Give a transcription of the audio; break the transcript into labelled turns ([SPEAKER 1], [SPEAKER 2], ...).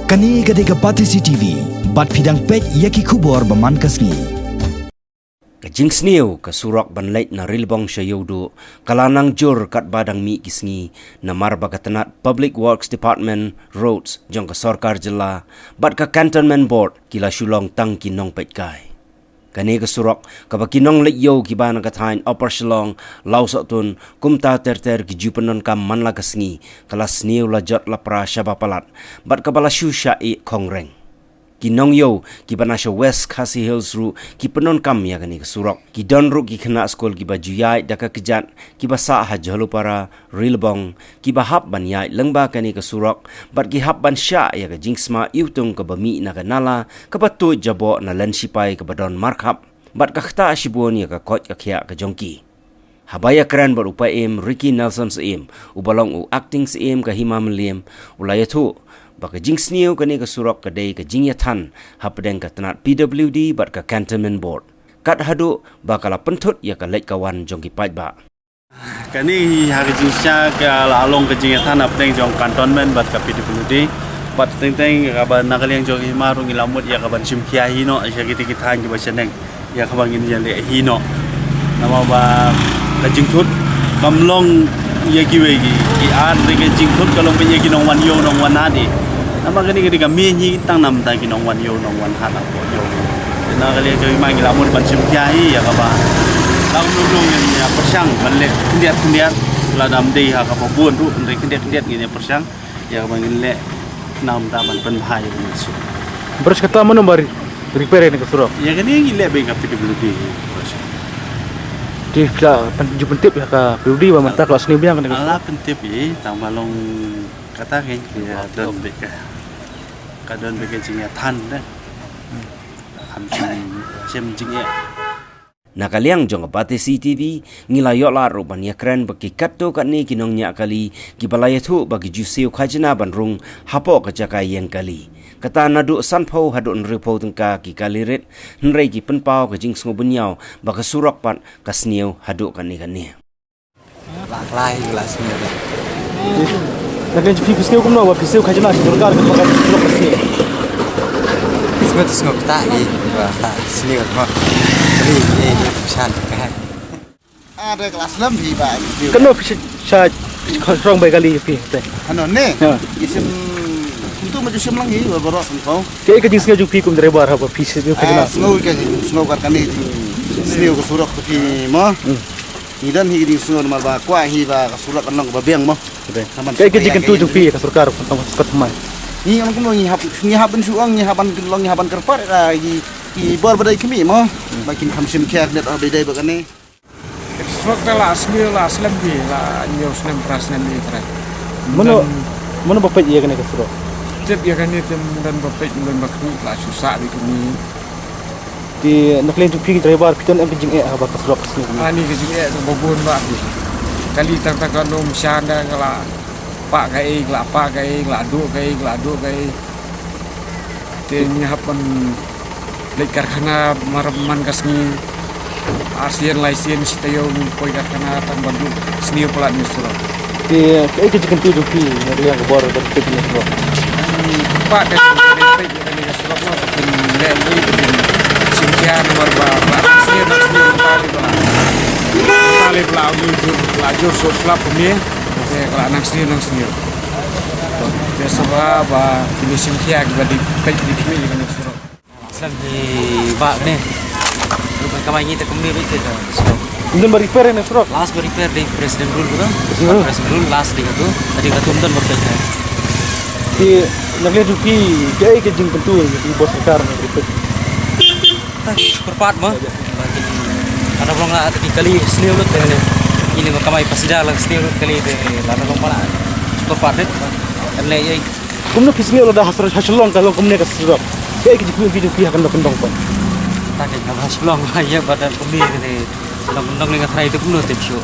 [SPEAKER 1] Kani gadega Batisi TV, bat pidang pek yaki kubor baman kasni.
[SPEAKER 2] Kajing sniu ka surak banlait na rilbong syayudu kalanang jur kat badang mi kisngi na marba katanat Public Works Department roads jong ka sarkar jela bat ka Cantonment Board kila shulong tang kinong pet kai. Kani ka surak ka bakinong let yo ki bana ka tain upper shulong lausatun kumta terter ki jupanon kam manla kasngi kala sniu la jot la pra shabapalat bat ka bala shusha e kongreng. Kinong yo ki banasya West Khasi Hills ru ki penon kam ya kani kesurok ki don ru ki kena skol ki bajuyai daka kejat ki basa hajalu para rilbong ki bahap ban yai lengba kani kesurok bat ki hap ban sya ya ka jingsma iutung ka bami na kanala ka batu jabo na lensipai ka badon markhap bat ka khta shibon ya ka kot ka khia ka jongki. Habaya keren berupa Ricky Nelson seim ubalong u acting seim ka himam liem ulayatu baka jing sniu kani ka surok ka day ka jing yathan hapdeng ka tanat PWD bat ka Cantonment Board kat hadu bakala pentut ya ka lek kawan jong ki pait ba
[SPEAKER 3] kani hari jingsya ka lalong ka jing yathan hapdeng jong Cantonment bat ka PWD bat teng ka ban nakaliang jong himarung ilamut ya ka ban simkia hino ya kita kita ki baseneng ya ka bangin ya le hino nama ba ka jing thut kamlong ya kiwegi ki an de jing thut kalong pe ki nong wan yo nong wan adi nama kani kani kami ni tang nam ta ki nong wan yo nong wan han ko yo na kali jo ma ki lamun ban sim kya hi ya ka ba lang lu ya persang ban le kindiat la dam dei ha ka ba bun tu ndai kindiat ni persang ya ka ngin le nam ta ban pen bhai ni su
[SPEAKER 4] Beres kata mana bari repair ni kesurok
[SPEAKER 3] ya kani ngi le be ka PWD
[SPEAKER 4] di pila pentip ya ka PWD ba mata kelas ni biang kan
[SPEAKER 3] ala pentip ye tang balong kata ke ya don be ka don be ke jing ya than de ham chem jing ya
[SPEAKER 2] nakaliang jong pate CTV ngilayo la ruban ya kren baki katto kani kinong nya kali ki balayatu bagi jusiu khajna banrung hapo ka jakai yang kali kata nadu sanpho hadu nripo tengka ki kalirit nrei ki penpau ka jing sngo bunyau baka surak pat kasniu hadu kani
[SPEAKER 5] lai kelas ni lah.
[SPEAKER 4] Nakalian jupi pisau kumno wa pisau khajna surkar ka baka surok kasni
[SPEAKER 5] Semua tu semua tak ni, tak sini kan. Ini pesan kan.
[SPEAKER 6] Ada kelas lebih pak.
[SPEAKER 4] kano sa strong bay kali jupi te
[SPEAKER 6] Ano ne? Isim itu maju sim lagi beberapa engkau.
[SPEAKER 4] ke ka jing snga jupi kum driver ha ba pisau khajna
[SPEAKER 6] Snow kami snow ke surat ke mo. Idan hi di snow mar ba kwa hi ba surat kan long ba biang mo.
[SPEAKER 4] ke jing tu jupi ka surkar ka thamai
[SPEAKER 6] Ni ang kuno ni haban suang ni haban long ni haban kerpat hi bor badai kami mo. Bakin khamsim kyak net badai ba kani.
[SPEAKER 7] Struktur lah asli lah aslam di lah news nem prasnan di terai.
[SPEAKER 4] mana bapak iya kan ka surok
[SPEAKER 7] Tip ya kan itu dan bapak dan bakmi lah susah di kini.
[SPEAKER 4] di nakalian jupi driver piton am jing ha ba ka surok kasni
[SPEAKER 7] Ani kejengnya tu bobon bak di. Kali tang nom syanda kala pak kai kala apa kai kala adu kai. Tenya hapan lek karkhana marman kasni. ASEAN license tayo koi karkhana tang bandu seni pelat ni surok.
[SPEAKER 4] di ke jing tu jupi nakalian ka bor ba piton ni surok
[SPEAKER 7] Pak dan pek yang surok lo kin leli kin simkia nomor berapa sih nak tali belau lajur sosla pemie saya kalau nang sini dia sebab ini simkia kita di pek di kami dengan surok
[SPEAKER 5] Aslam ni bak ni. Bukan kamai ni tak kami betul dah.
[SPEAKER 4] Indon ba repair ni surok
[SPEAKER 5] Last repair di Presiden Rule tu. Presiden Rule last di tu. Tadi kata umdan berpegang.
[SPEAKER 4] di nakalian jupi ke jing tentu di bos surkar ni repair
[SPEAKER 5] Syukur pat mah. Ada belum lah tadi kali seni ulut dengan ini kamai pasida lah seni ulut kali itu. Lalu belum pala. Syukur pat ni. Karena ye
[SPEAKER 4] kumno pisngi lo da haslong kalau kumne ka surok ke jupi akan pendong pon
[SPEAKER 5] tak ada sebelum ya pada kami ni. Sebelum nong dengan try itu pun no tip show.